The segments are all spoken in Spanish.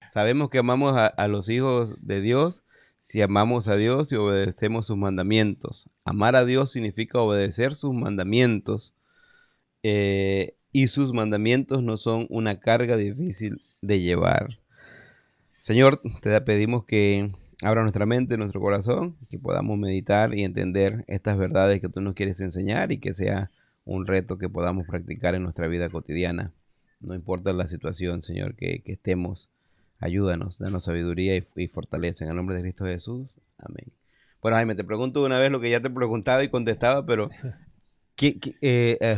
Sabemos que amamos a los hijos de Dios si amamos a Dios y obedecemos sus mandamientos. Amar a Dios significa obedecer sus mandamientos, y sus mandamientos no son una carga difícil de llevar. Señor, te pedimos que abra nuestra mente, nuestro corazón, que podamos meditar y entender estas verdades que tú nos quieres enseñar y que sea un reto que podamos practicar en nuestra vida cotidiana. No importa la situación, Señor, que estemos, ayúdanos, danos sabiduría y fortaleza. En el nombre de Cristo Jesús. Amén. Bueno, Jaime, te pregunto una vez lo que ya te preguntaba y contestaba, pero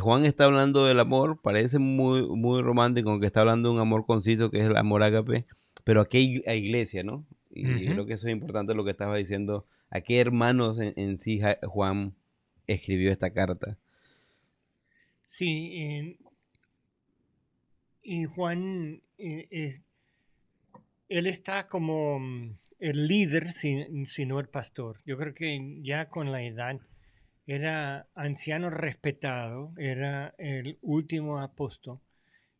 Juan está hablando del amor, parece muy, muy romántico, que está hablando de un amor conciso que es el amor ágape, pero aquí hay iglesia, ¿no? Y Ujú. creo que eso es importante lo que estaba diciendo. ¿A qué hermanos en sí Juan escribió esta carta? Sí, y Juan, él está como el líder, si no el pastor. Yo creo que ya con la edad era anciano respetado, era el último apóstol,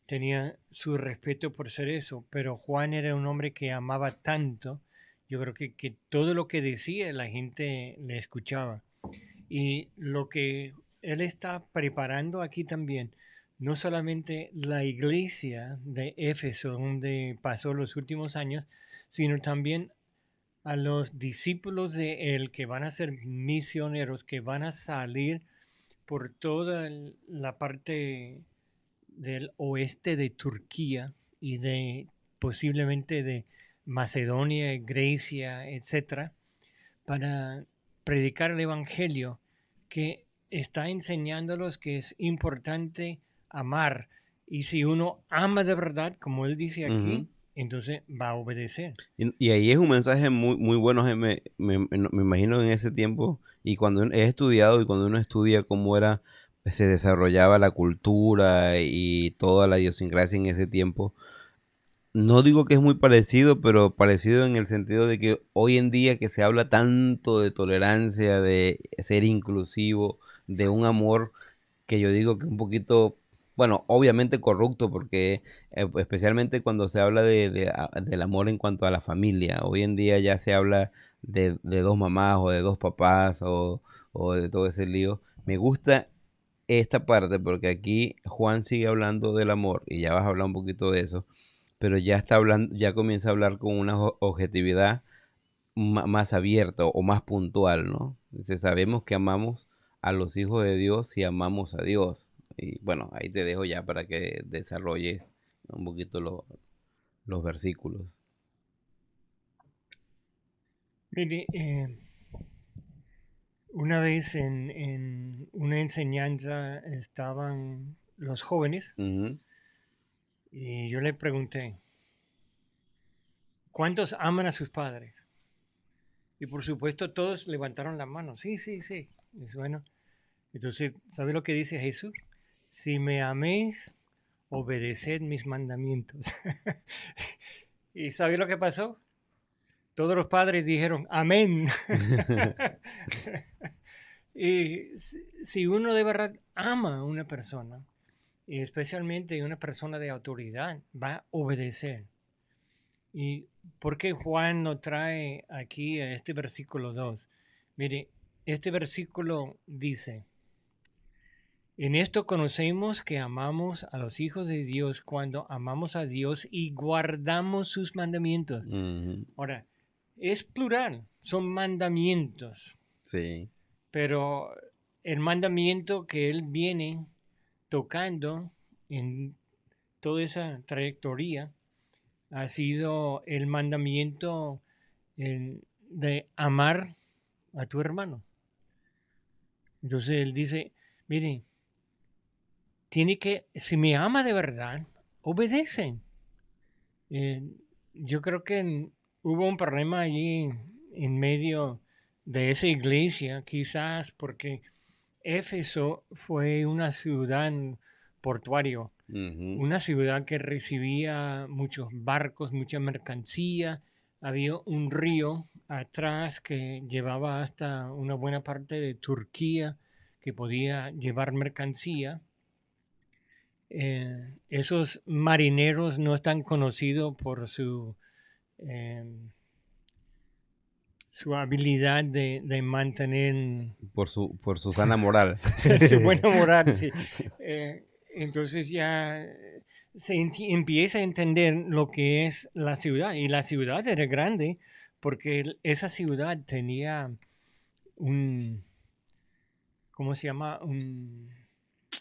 tenía su respeto por ser eso, pero Juan era un hombre que amaba tanto, yo creo que todo lo que decía la gente le escuchaba. Y lo que él está preparando aquí también, no solamente la iglesia de Éfeso, donde pasó los últimos años, sino también a los discípulos de él que van a ser misioneros, que van a salir por toda la parte del oeste de Turquía y de posiblemente de Macedonia, Grecia, etcétera, para predicar el evangelio, que está enseñándolos que es importante amar, y si uno ama de verdad, como él dice aquí, Ujú. entonces va a obedecer. Y ahí es un mensaje muy, muy bueno, Jaime, me imagino en ese tiempo, y cuando he estudiado y cuando uno estudia cómo era, pues, se desarrollaba la cultura y toda la idiosincrasia en ese tiempo. No digo que es muy parecido, pero parecido en el sentido de que hoy en día que se habla tanto de tolerancia, de ser inclusivo, de un amor que yo digo que un poquito, bueno, obviamente corrupto, porque especialmente cuando se habla del amor en cuanto a la familia. Hoy en día ya se habla de dos mamás o de dos papás o de todo ese lío. Me gusta esta parte porque aquí Juan sigue hablando del amor y ya vas a hablar un poquito de eso, pero ya está hablando, ya comienza a hablar con una objetividad más abierta o más puntual, ¿no? Dice, sabemos que amamos a los hijos de Dios si amamos a Dios. Y bueno, ahí te dejo ya para que desarrolles un poquito los versículos. Mire, una vez en una enseñanza estaban los jóvenes Ujú. y yo le pregunté, ¿cuántos aman a sus padres? Y por supuesto todos levantaron la mano. Sí, sí, sí. Es bueno. Entonces, ¿sabe lo que dice Jesús? Si me améis, obedeced mis mandamientos. ¿Y sabe lo que pasó? Todos los padres dijeron, amén. Y si uno de verdad ama a una persona, y especialmente una persona de autoridad, va a obedecer. ¿Y por qué Juan no trae aquí a este versículo 2? Mire, este versículo dice, en esto conocemos que amamos a los hijos de Dios cuando amamos a Dios y guardamos sus mandamientos. Ujú. Ahora, es plural, son mandamientos, Sí. pero el mandamiento que él viene tocando en toda esa trayectoria ha sido el mandamiento de amar a tu hermano. Entonces él dice, miren, tiene que, si me ama de verdad, obedecen. Eh, yo creo que hubo un problema allí en medio de esa iglesia, quizás porque Éfeso fue una ciudad portuario, Ujú. una ciudad que recibía muchos barcos, mucha mercancía, había un río atrás que llevaba hasta una buena parte de Turquía, que podía llevar mercancía. Esos marineros no están conocidos por eh, su habilidad de mantener Por su sana moral. su buena moral, sí. Entonces ya empieza a entender lo que es la ciudad. Y la ciudad era grande porque esa ciudad tenía un, ¿cómo se llama?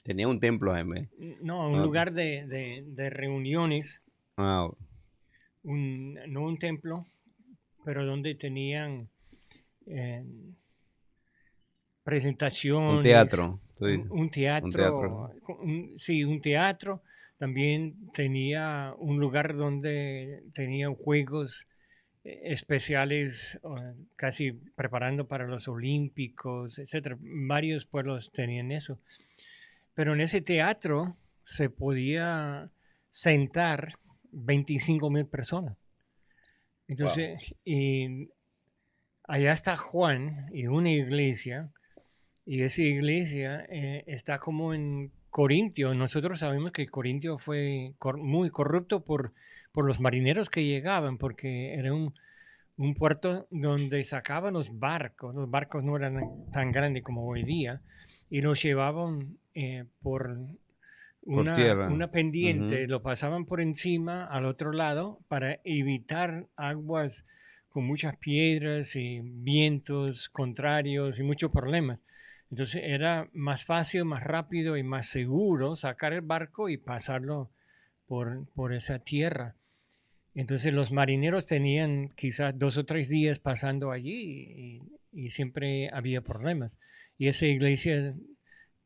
Tenía un templo, Jaime. No, un Ah, lugar de reuniones, ah, no un templo, pero donde tenían eh, un presentaciones, teatro, tú dices. un Un teatro. teatro, sí, un teatro. También tenía un lugar donde tenían juegos especiales, casi preparando para los olímpicos, etcétera. Varios pueblos tenían eso. Pero en ese teatro se podía sentar 25,000 personas. Wow. Entonces, y allá está Juan y una iglesia. Y esa iglesia está como en Corintio. Nosotros sabemos que Corintio fue muy corrupto por los marineros que llegaban, porque era un puerto donde sacaban los barcos. Los barcos no eran tan grandes como hoy día, y los llevaban por Por tierra. una pendiente, Ujú. lo pasaban por encima al otro lado para evitar aguas con muchas piedras y vientos contrarios y muchos problemas. Entonces era más fácil, más rápido y más seguro sacar el barco y pasarlo por esa tierra. Entonces los marineros tenían quizás 2 o 3 días pasando allí y siempre había problemas. Y esa iglesia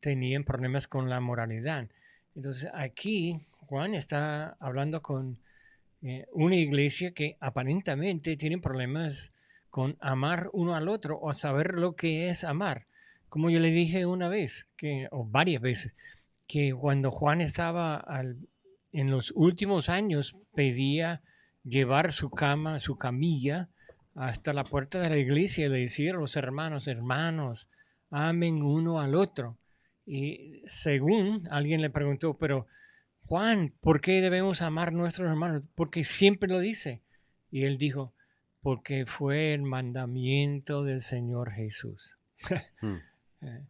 tenían problemas con la moralidad. Entonces aquí Juan está hablando con una iglesia que aparentemente tiene problemas con amar uno al otro o saber lo que es amar. Como yo le dije una vez, o varias veces, que cuando Juan estaba en los últimos años pedía llevar su cama, su camilla, hasta la puerta de la iglesia y le decía a los hermanos, hermanos, amen uno al otro. Y según alguien le preguntó, pero Juan, ¿por qué debemos amar a nuestros hermanos? Porque siempre lo dice. Y él dijo, porque fue el mandamiento del Señor Jesús. Mm. Eh,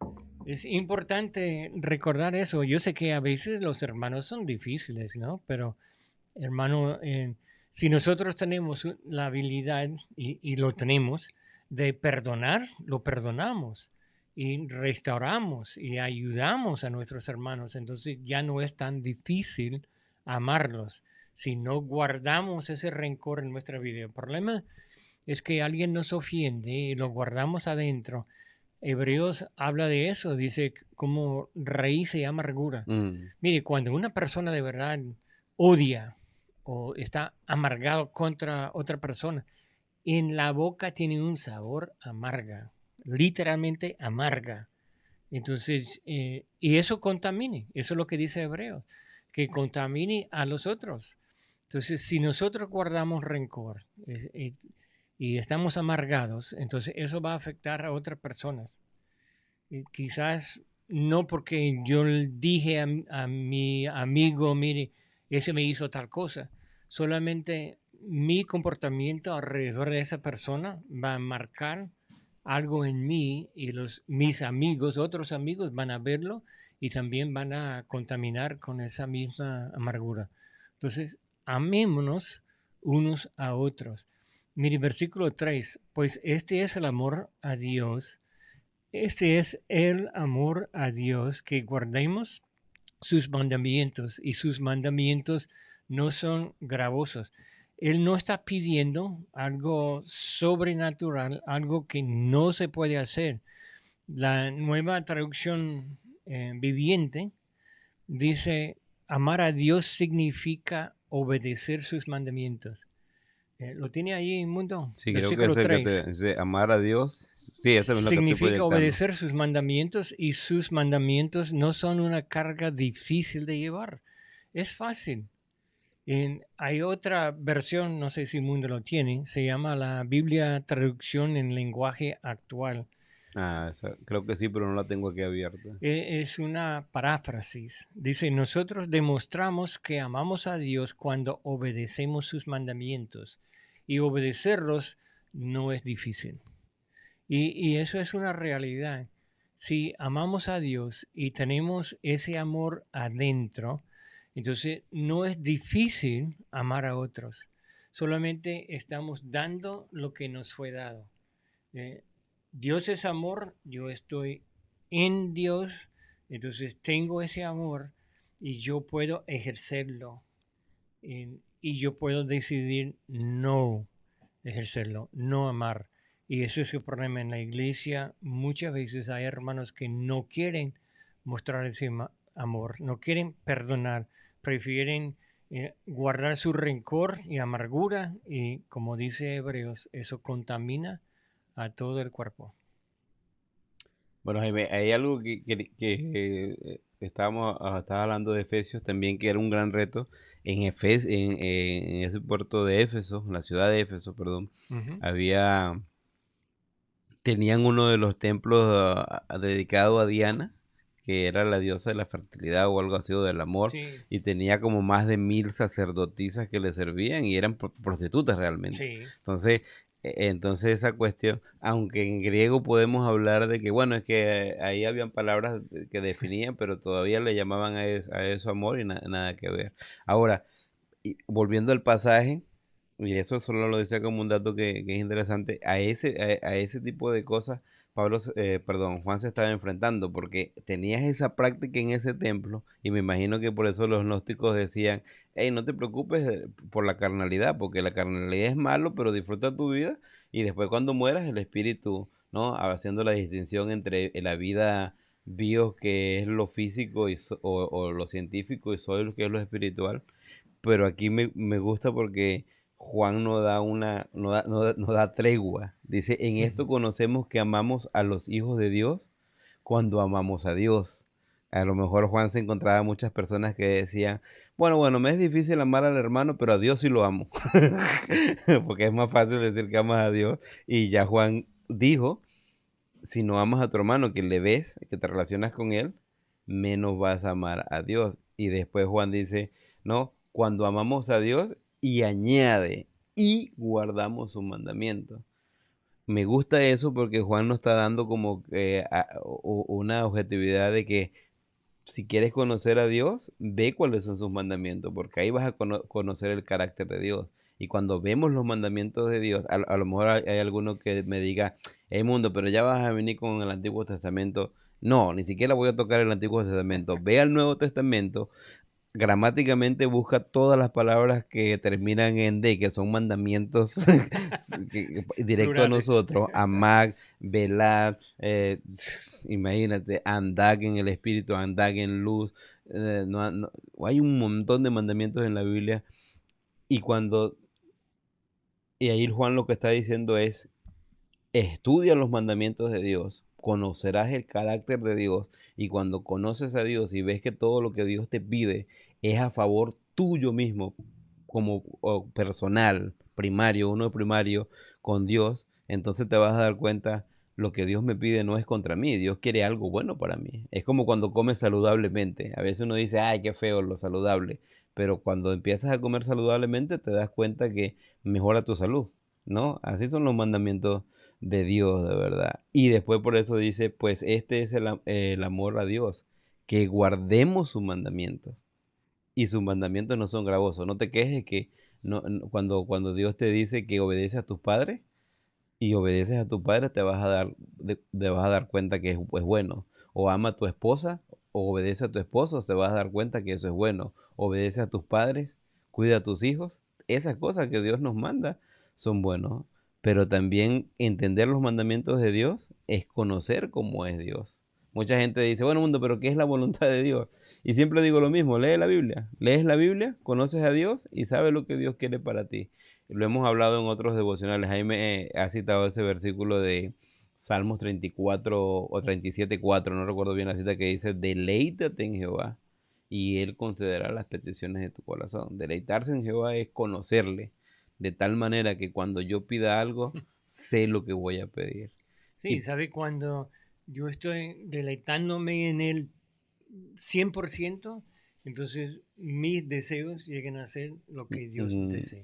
Es importante recordar eso. Yo sé que a veces los hermanos son difíciles, ¿no? Pero, hermano, si nosotros tenemos la habilidad, y lo tenemos, de perdonar, lo perdonamos y restauramos y ayudamos a nuestros hermanos. Entonces ya no es tan difícil amarlos si no guardamos ese rencor en nuestra vida. El problema es que alguien nos ofiende y lo guardamos adentro. Hebreos habla de eso, dice como raíz y amargura. Mm. Mire, cuando una persona de verdad odia o está amargado contra otra persona, en la boca tiene un sabor amarga, literalmente amarga. Entonces, y eso contamine, eso es lo que dice Hebreos, que contamine a los otros. Entonces, si nosotros guardamos rencor y estamos amargados, entonces eso va a afectar a otras personas. Quizás no porque yo le dije a mi amigo, mire, ese me hizo tal cosa, solamente mi comportamiento alrededor de esa persona va a marcar algo en mí y mis amigos, otros amigos van a verlo y también van a contaminar con esa misma amargura. Entonces, amémonos unos a otros. Mire, versículo 3, pues este es el amor a Dios, este es el amor a Dios, que guardemos sus mandamientos, y sus mandamientos no son gravosos. Él no está pidiendo algo sobrenatural, algo que no se puede hacer. La nueva traducción viviente dice, amar a Dios significa obedecer sus mandamientos. ¿Lo tiene ahí, Mundo? Sí, creo que es Versículo el que 3. te dice amar a Dios. Sí, eso es lo que estoy Significa proyectando. obedecer sus mandamientos, y sus mandamientos no son una carga difícil de llevar. Es fácil. Hay otra versión, no sé si el mundo lo tiene, se llama la Biblia Traducción en Lenguaje Actual. Ah, creo que sí, pero no la tengo aquí abierta. Es una paráfrasis. Dice, nosotros demostramos que amamos a Dios cuando obedecemos sus mandamientos y obedecerlos no es difícil. Y eso es una realidad. Si amamos a Dios y tenemos ese amor adentro, entonces no es difícil amar a otros. Solamente estamos dando lo que nos fue dado. Eh, Dios es amor, yo estoy en Dios, entonces tengo ese amor y yo puedo ejercerlo. Y yo puedo decidir no ejercerlo, no amar. Y ese es el problema en la iglesia. Muchas veces hay hermanos que no quieren mostrar ese amor, no quieren perdonar, prefieren guardar su rencor y amargura y como dice Hebreos, eso contamina a todo el cuerpo. Bueno, Jaime, hay algo estaba hablando de Efesios también, que era un gran reto en ese puerto de Éfeso, en la ciudad de Éfeso, perdón, Ujú. había, tenían uno de los templos dedicado a Diana, que era la diosa de la fertilidad o algo así, o del amor, Sí, y tenía como más de 1000 sacerdotisas que le servían y eran prostitutas realmente. sí. Entonces, entonces esa cuestión, aunque en griego podemos hablar de que, bueno, es que ahí habían palabras que definían, pero todavía le llamaban a eso amor y nada que ver. Ahora, y volviendo al pasaje, y eso solo lo decía como un dato que es interesante, a ese tipo de cosas, Juan se estaba enfrentando, porque tenías esa práctica en ese templo, y me imagino que por eso los gnósticos decían, hey, no te preocupes por la carnalidad, porque la carnalidad es malo, pero disfruta tu vida, y después cuando mueras, el espíritu, ¿no? Haciendo la distinción entre la vida bios, que es lo físico, o lo científico, y soy, que es lo espiritual, pero aquí me gusta porque Juan no da tregua. Dice, en esto conocemos que amamos a los hijos de Dios cuando amamos a Dios. A lo mejor Juan se encontraba muchas personas que decían, bueno, me es difícil amar al hermano, pero a Dios sí lo amo. Porque es más fácil decir que amas a Dios. Y ya Juan dijo, si no amas a tu hermano, que le ves, que te relacionas con él, menos vas a amar a Dios. Y después Juan dice, no, cuando amamos a Dios y añade, y guardamos su mandamiento. Me gusta eso porque Juan nos está dando como que una objetividad de que si quieres conocer a Dios, ve cuáles son sus mandamientos, porque ahí vas a conocer el carácter de Dios. Y cuando vemos los mandamientos de Dios, a lo mejor hay alguno que me diga, hey mundo, pero ya vas a venir con el Antiguo Testamento. No, ni siquiera voy a tocar el Antiguo Testamento. Ve al Nuevo Testamento, gramáticamente busca todas las palabras que terminan en D, que son mandamientos directo a Plurales. nosotros, amar, velar, imagínate, andar en el espíritu, andar en luz, hay un montón de mandamientos en la Biblia y y ahí Juan lo que está diciendo es, estudia los mandamientos de Dios, conocerás el carácter de Dios y cuando conoces a Dios y ves que todo lo que Dios te pide es a favor tuyo mismo, como personal, primario, uno primario con Dios, entonces te vas a dar cuenta lo que Dios me pide no es contra mí, Dios quiere algo bueno para mí. Es como cuando comes saludablemente. A veces uno dice, ay, qué feo lo saludable, pero cuando empiezas a comer saludablemente te das cuenta que mejora tu salud, ¿no? Así son los mandamientos de Dios, de verdad. Y después por eso dice, pues este es el amor a Dios, que guardemos sus mandamientos. Y sus mandamientos no son gravosos. No te quejes que cuando Dios te dice que obedece a tus padres y obedeces a tus padres, te vas a dar cuenta que es bueno. O ama a tu esposa, o obedece a tu esposo, te vas a dar cuenta que eso es bueno. Obedece a tus padres, cuida a tus hijos. Esas cosas que Dios nos manda son buenos. Pero también entender los mandamientos de Dios es conocer cómo es Dios. Mucha gente dice, bueno, mundo, pero ¿qué es la voluntad de Dios? Y siempre digo lo mismo, lee la Biblia. Lees la Biblia, conoces a Dios y sabes lo que Dios quiere para ti. Lo hemos hablado en otros devocionales. Jaime ha citado ese versículo de Salmos 34 o 37:4, no recuerdo bien la cita, que dice, deleítate en Jehová. y Él concederá las peticiones de tu corazón. Deleitarse en Jehová es conocerle, de tal manera que cuando yo pida algo, sé lo que voy a pedir. Sí, Y ¿sabe? Cuando yo estoy deleitándome en él 100%, entonces mis deseos llegan a ser lo que Dios mm, desea.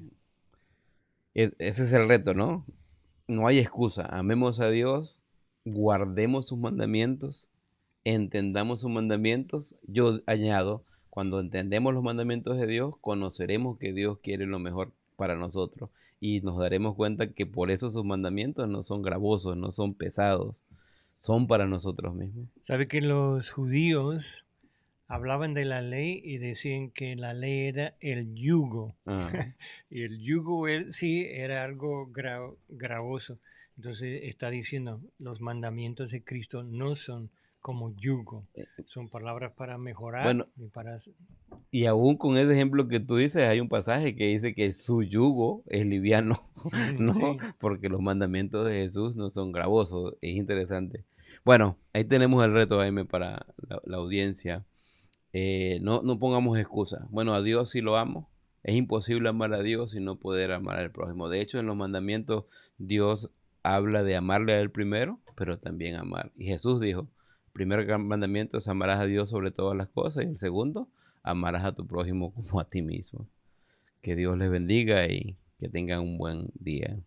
ese es el reto, ¿no? No hay excusa. Amemos a Dios, guardemos sus mandamientos, entendamos sus mandamientos. Yo añado, cuando entendemos los mandamientos de Dios, conoceremos que Dios quiere lo mejor para nosotros y nos daremos cuenta que por eso sus mandamientos no son gravosos, no son pesados, son para nosotros mismos. ¿Sabe que los judíos hablaban de la ley y decían que la ley era el yugo? Ah, Y el yugo sí era algo gravoso. Entonces está diciendo, los mandamientos de Cristo no son como yugo, eh, son palabras para mejorar bueno, y para... y aún con ese ejemplo que tú dices, hay un pasaje que dice que su yugo es liviano, ¿no? Sí, Porque los mandamientos de Jesús no son gravosos. Es interesante. Bueno, ahí tenemos el reto, Jaime, para la audiencia. No pongamos excusas. Bueno, a Dios sí lo amo. Es imposible amar a Dios y no poder amar al prójimo. De hecho, en los mandamientos, Dios habla de amarle a Él primero, pero también amar. Y Jesús dijo, el primer gran mandamiento es amarás a Dios sobre todas las cosas y el segundo, amarás a tu prójimo como a ti mismo. Que Dios les bendiga y que tengan un buen día.